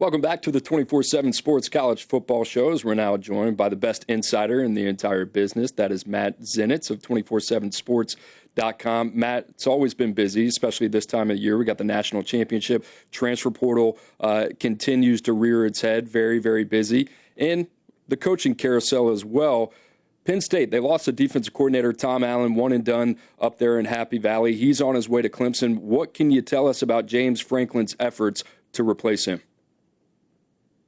Welcome back to the 24/7 Sports College Football Shows. We're now joined by the best insider in the entire business. That is Matt Zenitz of 247sports.com. Matt, it's always been busy, especially this time of year. We got the national championship. Transfer portal continues to rear its head. Very, very busy. And the coaching carousel as well. Penn State, they lost the defensive coordinator, Tom Allen, one and done up there in Happy Valley. He's on his way to Clemson. What can you tell us about James Franklin's efforts to replace him?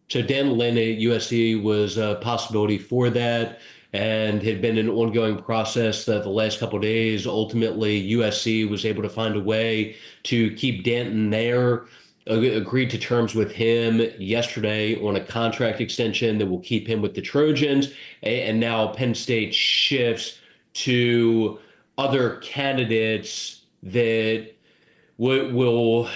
So Dan Lynn at USC was a possibility for that and had been an ongoing process that the last couple of days. Ultimately, USC was able to find a way to keep Danton there, agreed to terms with him yesterday on a contract extension that will keep him with the Trojans. And now Penn State shifts to other candidates that will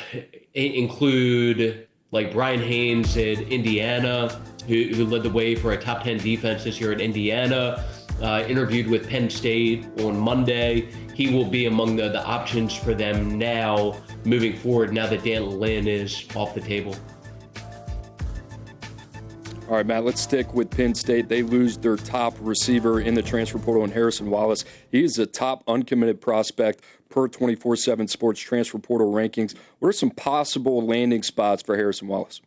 include like Brian Haynes at Indiana, who led the way for a top 10 defense this year at Indiana, interviewed with Penn State on Monday. He will be among the options for them now moving forward now that Dan Lynn is off the table. All right, Matt, let's stick with Penn State. They lose their top receiver in the transfer portal in Harrison Wallace. He is a top uncommitted prospect per 24/7 Sports transfer portal rankings. What are some possible landing spots for Harrison Wallace?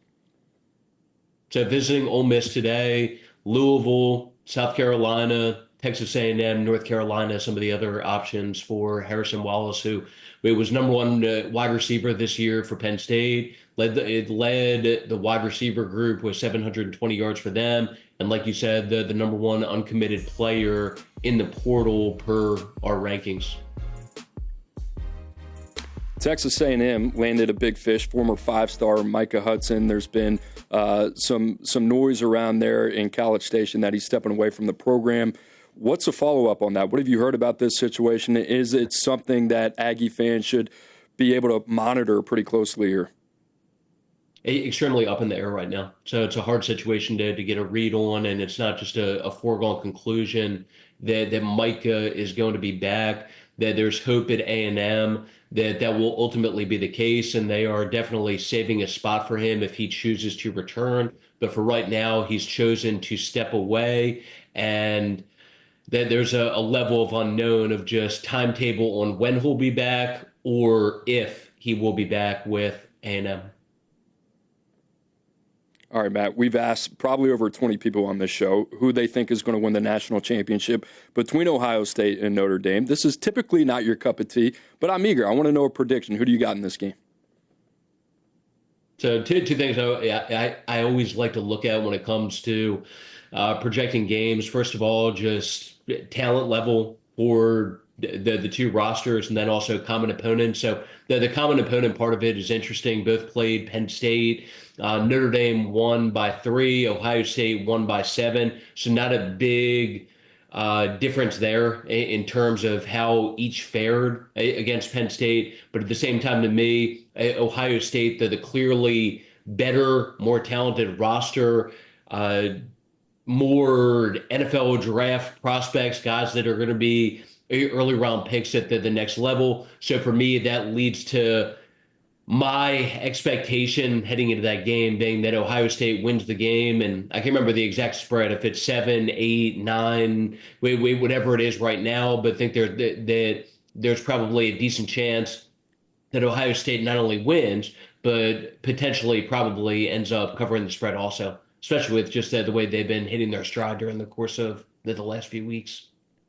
So visiting Ole Miss today, Louisville, South Carolina, Texas A&M, North Carolina, some of the other options for Harrison Wallace, who was number one wide receiver this year for Penn State. It led the wide receiver group with 720 yards for them. And like you said, the number one uncommitted player in the portal per our rankings. Texas A&M landed a big fish, former five-star Micah Hudson. There's been some noise around there in College Station that he's stepping away from the program. What's a follow-up on that? What have you heard about this situation? Is it something that Aggie fans should be able to monitor pretty closely here? Extremely up in the air right now. So it's a hard situation to get a read on, and it's not just a foregone conclusion that Micah is going to be back, that there's hope at A&M that will ultimately be the case, and they are definitely saving a spot for him if he chooses to return. But for right now, he's chosen to step away, and that there's a level of unknown of just timetable on when he'll be back or if he will be back with A&M. All right, Matt, we've asked probably over 20 people on this show who they think is going to win the national championship between Ohio State and Notre Dame. This is typically not your cup of tea, but I'm eager. I want to know a prediction. Who do you got in this game? So two things I always like to look at when it comes to projecting games. First of all, just talent level for the two rosters, and then also common opponents. So the common opponent part of it is interesting. Both played Penn State. Notre Dame won by 3. Ohio State won by 7. So not a big difference there in terms of how each fared against Penn State. But at the same time, to me, Ohio State, the clearly better, more talented roster, more NFL draft prospects, guys that are going to be early round picks at the next level. So for me, that leads to my expectation heading into that game being that Ohio State wins the game. And I can't remember the exact spread, if it's 7, 8, 9, whatever it is right now, but I think that there's probably a decent chance that Ohio State not only wins, but potentially probably ends up covering the spread also, especially with just the way they've been hitting their stride during the course of the last few weeks.